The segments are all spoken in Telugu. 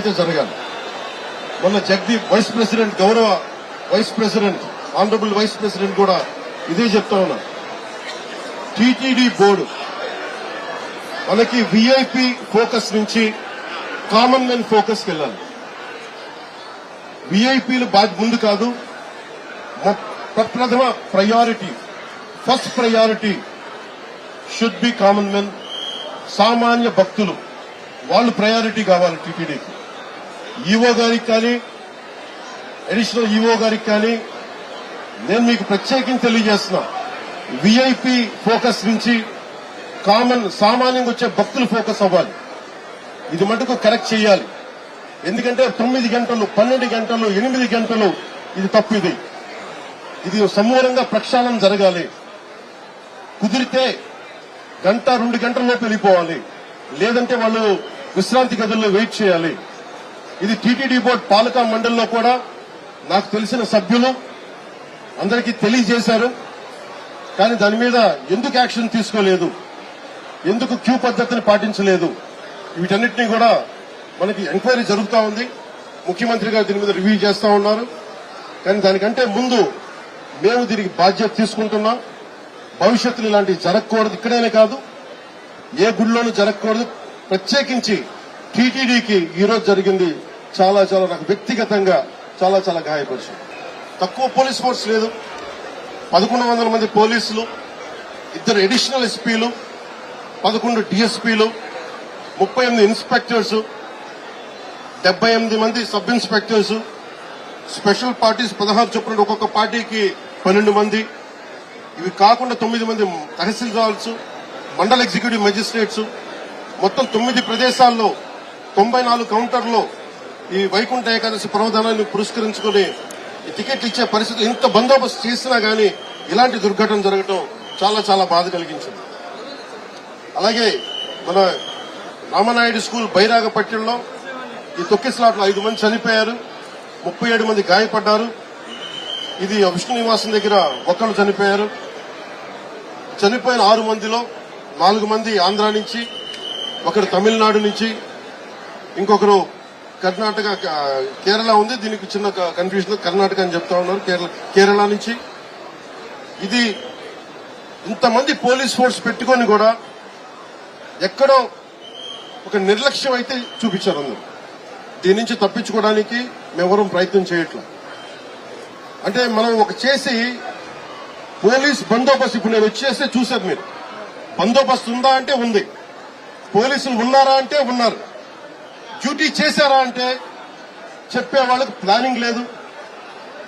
అయితే జరగాలి. మొన్న జగదీప్ వైస్ ప్రెసిడెంట్, గౌరవ vice president, honourable vice president కూడా ఇదే చెప్తా ఉన్నా. టీటీడీ బోర్డు మనకి విఐపి ఫోకస్ నుంచి కామన్ మెన్ ఫోకస్ కి వెళ్ళాలి. విఐపీలు ముందు కాదు, ప్రథమ priority, first priority should be common men. సామాన్య భక్తులు వాళ్ళు ప్రయారిటీ కావాలి టీటీడీకి. ఈవో గారికి కానీ, అడిషనల్ ఈవో గారికి కానీ నేను మీకు ప్రత్యేకించి తెలియజేస్తున్నా, విఐపి ఫోకస్ నుంచి సామాన్యంగా వచ్చే భక్తులు ఫోకస్ అవ్వాలి. ఇది మటుకు కరెక్ట్ చేయాలి. ఎందుకంటే 9 గంటలు, 12 గంటలు, 8 గంటలు ఇది తప్పు. ఇది సమూలంగా ప్రక్షాళన జరగాలి. కుదిరితే 1-2 గంటల్లోపు వెళ్ళిపోవాలి. లేదంటే వాళ్ళు విశ్రాంతి గదుల్లో వెయిట్ చేయాలి. ఇది టీటీడీ బోర్డు పాలకా మండలిలో కూడా నాకు తెలిసిన సభ్యులు అందరికీ తెలియజేశారు. కానీ దాని మీద ఎందుకు యాక్షన్ తీసుకోలేదు, ఎందుకు క్యూ పద్ధతిని పాటించలేదు, వీటన్నిటినీ కూడా మనకి ఎంక్వైరీ జరుగుతూ ఉంది. ముఖ్యమంత్రి గారు దీని మీద రివ్యూ చేస్తా ఉన్నారు. కానీ దానికంటే ముందు మేము దీనికి బాధ్యత తీసుకుంటున్నాం. భవిష్యత్తులో ఇలాంటివి జరగకూడదు. ఇక్కడేనే కాదు, ఏ గుడిలోనూ జరగకూడదు. ప్రత్యేకించి టీటీడీకి ఈరోజు జరిగింది చాలా నాకు వ్యక్తిగతంగా చాలా గాయపరిచింది. తక్కువ పోలీస్ ఫోర్స్ లేదు. 1100 మంది పోలీసులు, 2 అడిషనల్ ఎస్పీలు, 11 డిఎస్పీలు, 38 ఇన్స్పెక్టర్స్, 78 మంది సబ్ ఇన్స్పెక్టర్స్, స్పెషల్ పార్టీస్ 16 చొప్పున ఒక్కొక్క పార్టీకి 12 మంది. ఇవి కాకుండా 9 మంది తహసీల్దార్స్, మండల ఎగ్జిక్యూటివ్ మెజిస్ట్రేట్స్, మొత్తం 9 ప్రదేశాల్లో 94 కౌంటర్లో ఈ వైకుంఠ ఏకాదశి పర్వదినాన్ని పురస్కరించుకుని టికెట్లు ఇచ్చే పరిస్థితి. ఇంత బందోబస్తు చేసినా గానీ ఇలాంటి దుర్ఘటన జరగడం చాలా బాధ కలిగించింది. అలాగే మన రామనాయుడు స్కూల్ బైరాగపట్నంలో ఈ తొక్కిసలాట్లో 5 మంది చనిపోయారు, 37 మంది గాయపడ్డారు. ఇది విష్ణు నివాసం దగ్గర ఒకళ్ళు చనిపోయారు. చనిపోయిన 6 మందిలో 4 మంది ఆంధ్ర నుంచి, ఒకరు తమిళనాడు నుంచి, ఇంకొకరు కర్ణాటక, కేరళ ఉంది. దీనికి చిన్న కన్ఫ్యూజన్, కర్ణాటక అని చెప్తా ఉన్నారు, కేరళ నుంచి. ఇది ఇంతమంది పోలీస్ ఫోర్స్ పెట్టుకొని కూడా ఎక్కడో ఒక నిర్లక్ష్యం అయితే చూపించారు అందరూ. దీని నుంచి తప్పించుకోవడానికి మేమెవరూ ప్రయత్నం చేయట్లేదు. అంటే మనం ఒక చేసి పోలీస్ బందోబస్తు, ఇప్పుడు నేను వచ్చేస్తే చూశారు మీరు, బందోబస్తు ఉందా అంటే ఉంది, పోలీసులు ఉన్నారా అంటే ఉన్నారు, డ్యూటీ చేశారా అంటే చెప్పే వాళ్ళకి ప్లానింగ్ లేదు.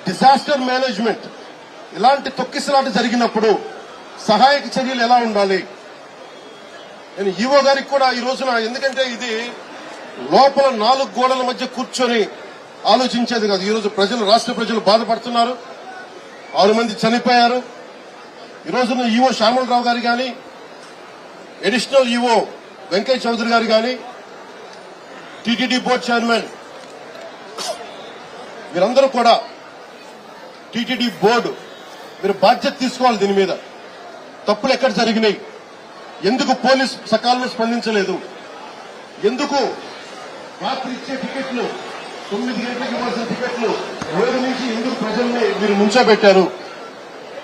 డిజాస్టర్ మేనేజ్మెంట్, ఇలాంటి తొక్కిసలాట జరిగినప్పుడు సహాయక చర్యలు ఎలా ఉండాలి. నేను ఈవో గారికి కూడా ఈ రోజున, ఎందుకంటే ఇది లోపల 4 గోడల మధ్య కూర్చొని ఆలోచించేది కాదు. ఈ రోజు రాష్ట్ర ప్రజలు బాధపడుతున్నారు. 6 మంది చనిపోయారు. ఈ రోజున ఈవో శ్యామలరావు గారు గాని, అడిషనల్ ఈవో వెంకయ్య చౌదరి గారు గాని, టీటీడీ బోర్డు చైర్మన్, మీరందరూ కూడా టీటీడీ బోర్డు మీరు బాధ్యత తీసుకోవాలి. దీని మీద తప్పులు ఎక్కడ జరిగినాయి, ఎందుకు పోలీస్ సకాలంలో స్పందించలేదు, ఎందుకు రాత్రి ఇచ్చే టికెట్లు 9 గంటలకు ఇవ్వాల్సిన టికెట్లు 7 నుంచి ఎందుకు ప్రజల్ని మీరు ముంచబెట్టారు,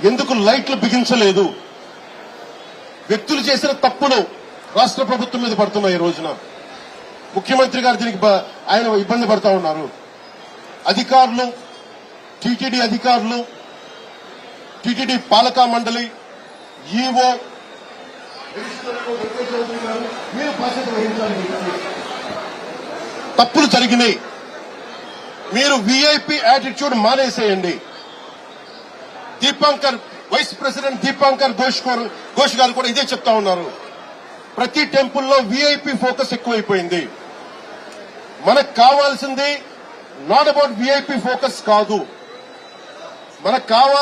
ఎందుకు లైట్లు బిగించలేదు. వ్యక్తులు చేసిన తప్పులు రాష్ట్ర ప్రభుత్వం మీద పడుతున్నాయి. ఈ రోజున ముఖ్యమంత్రి గారు దీనికి ఆయన ఇబ్బంది పడతా ఉన్నారు. అధికారులు, టీటీడీ అధికారులు, టీటీడీ పాలకా మండలి, ఈవో, మీరు బాధ్యత వహించాలి. తప్పులు జరిగినాయి. మీరు వీఐపీ యాటిట్యూడ్ మానేసేయండి. వైస్ ప్రెసిడెంట్ దీపాంకర్ ఘోష్ గారు కూడా ఇదే చెప్తా ఉన్నారు. ప్రతి టెంపుల్లో వీఐపీ ఫోకస్ ఎక్కువైపోయింది. మనకు కావాల్సింది నాట్ అబౌట్ వీఐపీ ఫోకస్ కాదు, మనకు కావాలి